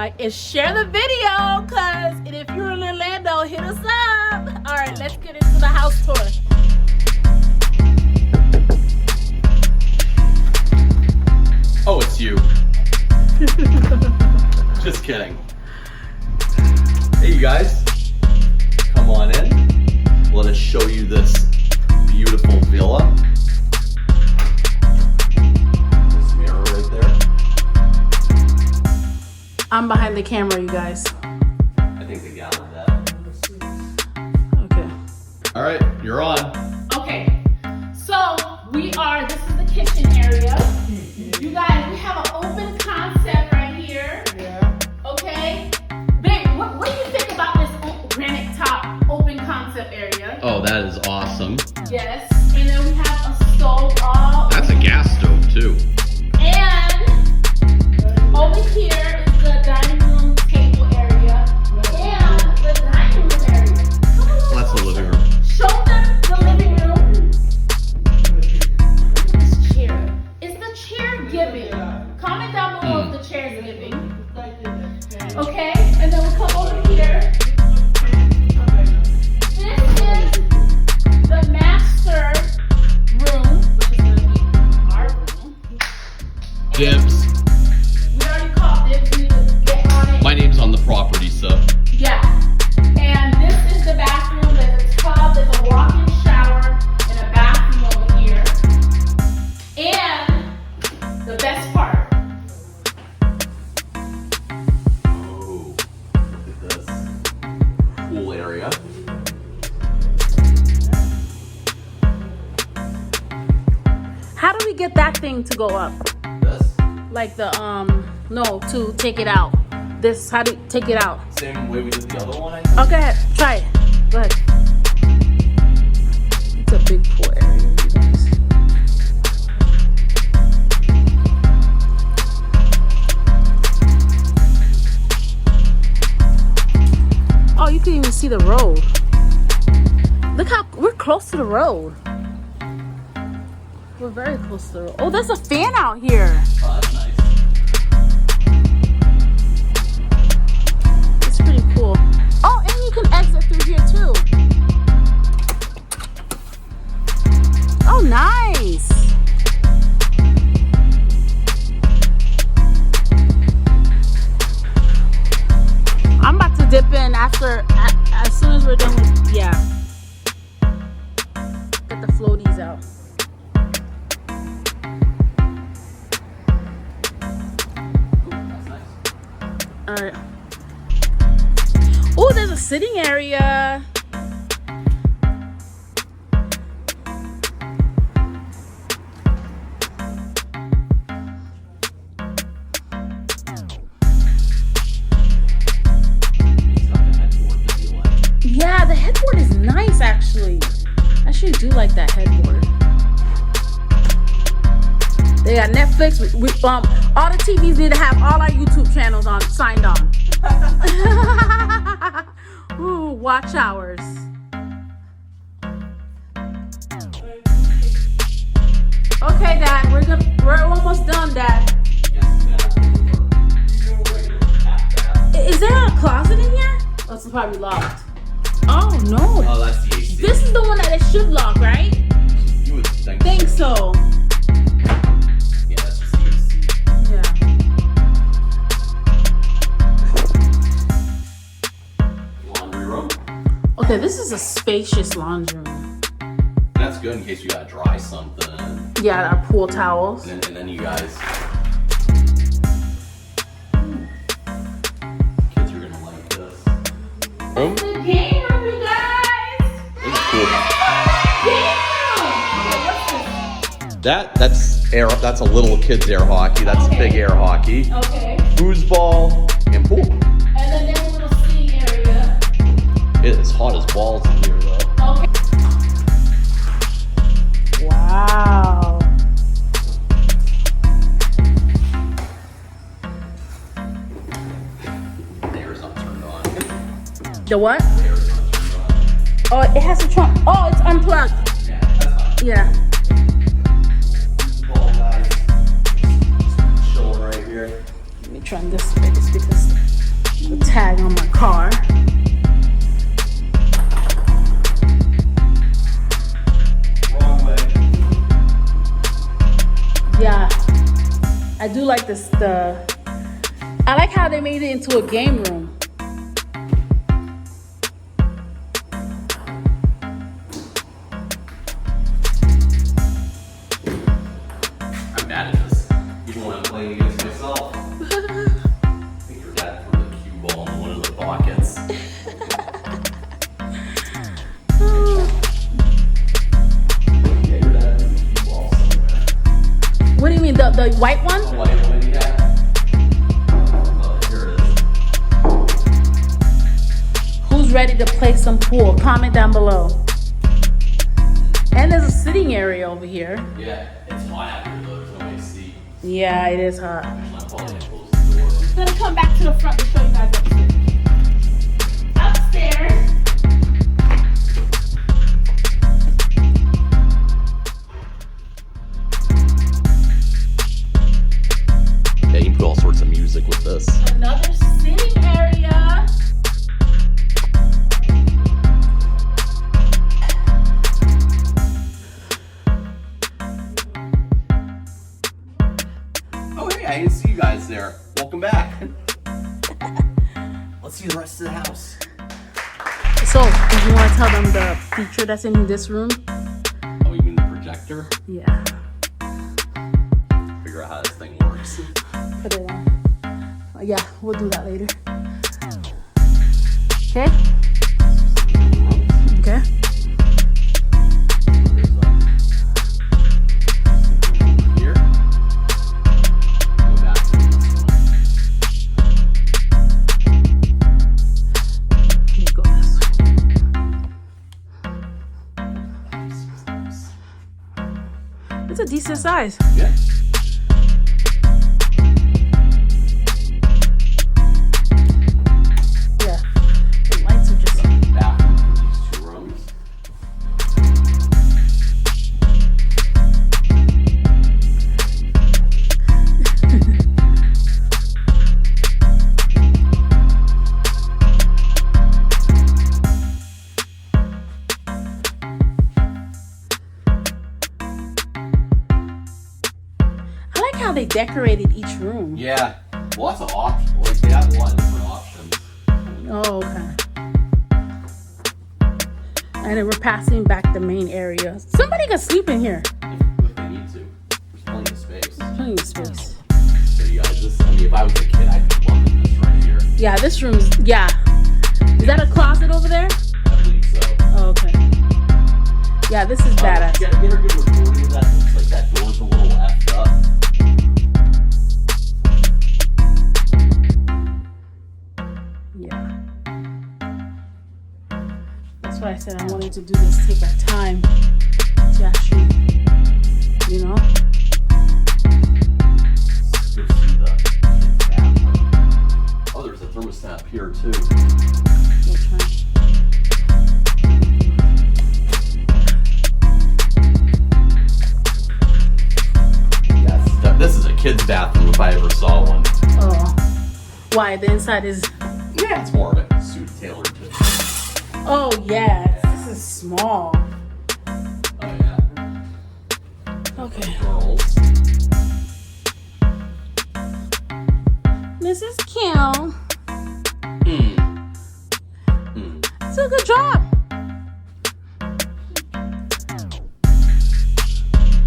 like, and share the video, because if you're in Orlando, hit us up. All right, let's get into the house tour. Oh, it's you. Just kidding. Hey, you guys. Come on in. Let us show you this beautiful villa. This mirror right there. I'm behind the camera, you guys. I think they gathered that. Okay. All right, you're on. Okay, so this is the kitchen area. You guys, we have an open concept right here. Yeah. Okay. Babe, what do you think about this granite top open concept area? Oh, that is awesome. Yes. And then we have a stove all. That's a gas stove too. And over here is the dining room table area. And the dining room area. Come on. That's the living room. Show them the living room. Look at this chair. Is the chair giving? Comment down below if the chair is giving. Okay, and then we'll come over here. This is the master room, which is going to be our room. Dibs. We already called dibs. We need to get on it. My name's on the property, so. Yeah. And this is the bathroom. There's a tub, there's a walk-in shower, and a bathroom over here. And the best part. Oh, look at this. Pool area. How do we get that thing to go up? This. Like the, no, to take it out. This, how do you take it out? Same way we did the other one, I think. Oh, go ahead. Try it. Go ahead. It's a big pool area, you guys. Oh, you can even see the road. Look how we're close to the road. We're very close to the road. Oh, there's a fan out here. Oh, that's nice. It's pretty cool. Oh, and you can exit through here too. Oh, nice. I'm about to dip in as soon as we're done with, yeah. Get the floaties out. That's nice. All right. Oh, there's a sitting area. Yeah, the headboard is nice actually. I actually do like that headboard. They got Netflix. All the TVs need to have all our YouTube channels on signed on. Ooh, watch hours. Okay, Dad, we're almost done, Dad. Is there a closet in here? Oh, it's probably locked. Oh no. Oh, that's the AC. This is the one that it should lock, right? You would think. Think so. Yeah, that's just the AC. Yeah. Laundry room. Okay, this is a spacious laundry room. That's good in case you gotta dry something. Yeah, our pool towels. And then you guys. Kids are gonna like this. Room? The game room, you guys. This is cool. Damn. Okay, That's a little kid's air hockey. That's Okay. big air hockey. okay. Foosball and pool. And then there's a little sitting area. It is hot as balls in here though. Okay. Wow. The air's not turned on. The what? The air's not turned on. Oh, it has a trunk. Oh, it's unplugged. Yeah, that's fine. Yeah. Foosball guys. Just chilling right here. Let me try this space because the tag on my car. Wrong way. Yeah, I do like this. I like how they made it into a game room. I'm mad at this. Even when I'm playing against myself. I think your dad threw the cue ball in one of the pockets. Yeah, your dad threw the cue ball somewhere. What do you mean, the white one? The white one, yeah. Oh, here it is. Who's ready to play some pool? Comment down below. And there's a sitting area over here. Yeah, it's hot out here though. There's no AC. Yeah, it is hot. I'm probably gonna close the door. I'm gonna come back to the front to show you guys upstairs. Yeah, you can put all sorts of music with this. Another sitting area. Oh, hey, I didn't see you guys there. Welcome back. Let's see the rest of the house. So, do you want to tell them the feature that's in this room? Oh, you mean the projector? Yeah. Figure out how this thing works. Put it on. Yeah, we'll do that later. Okay? Okay. Here. Go back to this Let me go this way. It's a decent size. one. Yeah. Yeah. The lights are just. Bathroom for these two rooms. I like how they decorated each room. Yeah. Lots of options. Like, they have a lot of different options. Oh, okay. And then we're passing back the main area. Somebody can sleep in here. If they need to. There's plenty of space. Plenty of space. So you guys, this, I mean, if I was a kid, I'd be loving this right here. Yeah, this room's, yeah. Is that a closet over there? I believe so. Oh, okay. Yeah, this is badass. You gotta get a good recording of that. Looks like that door's a little effed up. Yeah. That's why I said I wanted to do this, take our time to actually, you know. Let's go see the kids' bathroom. Oh, there's a thermostat here too. No time. Yes, this is a kid's bathroom if I ever saw one. Oh. Why? The inside is. Yeah, it's more of a suit tailored to. Oh, yes. This is small. Oh yeah. Okay. Girls. This is cute. It's a good job.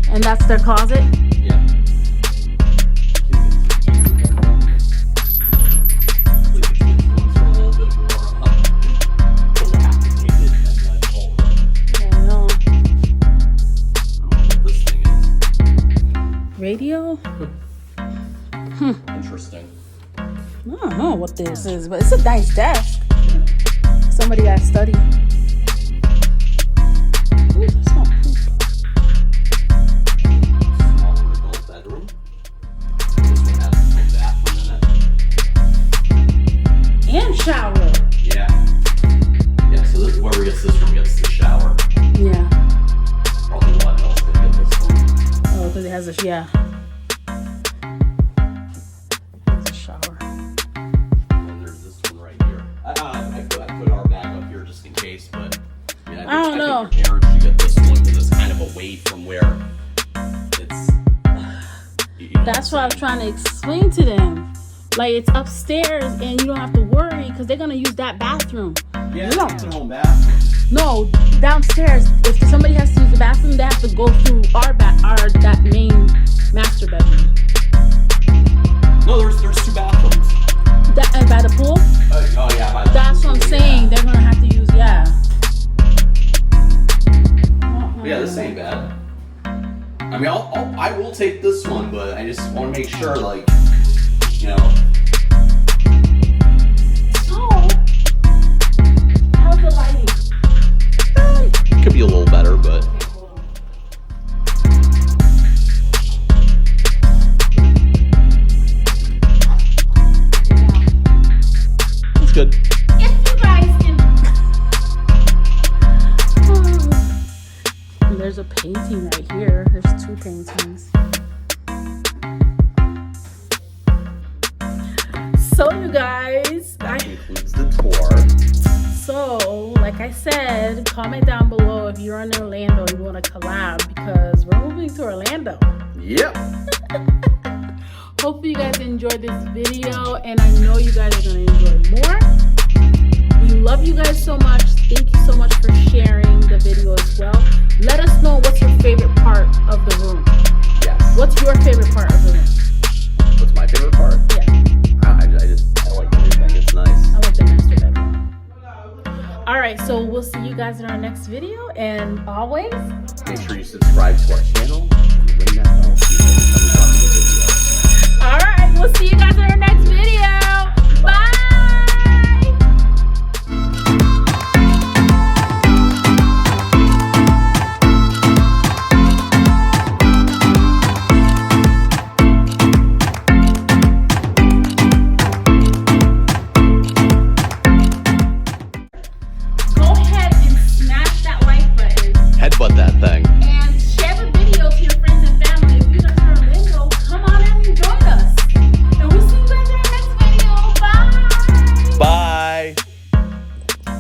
And that's their closet? Yeah. Radio? Interesting. I don't know what this is, but it's a nice desk. Somebody got to study. Ooh, I smell poop. Smaller adult bedroom. This one has its own bathroom in it. And shower. Yeah. Yeah, so this, whoever gets this room gets the shower. Yeah. Probably Wadneyssargent's gonna get this one. Oh, because it has a, yeah. It has a shower. And there's this one right here. I put our bag up here just in case, but yeah, I don't know. I think your parents should get this one because it's kind of away from where it's. You know That's what I was trying to explain to them. Like, it's upstairs and you don't have to worry because they're going to use that bathroom. Yeah, You don't- it's a home bathroom. No, downstairs. If somebody has to use the bathroom, they have to go through that main master bedroom. No, there's 2 bathrooms. That by the pool. Oh yeah, by the That's pool, what I'm yeah. saying. They're gonna have to use Yeah, this ain't bad. I mean, I will take this one, but I just want to make sure, like, you know. So, how's the lighting? It could be a little better, but. It's good. If you guys can. There's a painting right here. There's 2 paintings. So you guys, That includes the tour. so like I said, comment down below if you're in Orlando and you want to collab because we're moving to Orlando. Yep. Hopefully you guys enjoyed this video and I know you guys are going to enjoy more. We love you guys so much. Thank you so much for sharing the video as well. Let us know what's your favorite part of the room. Yes. What's your favorite part of the room? What's my favorite part? Yeah, I like everything. It's nice. I like the master bedroom. Alright, so we'll see you guys in our next video and always Make sure you subscribe to our channel and ring that bell so you know when we drop a new video. alright, we'll see you guys in our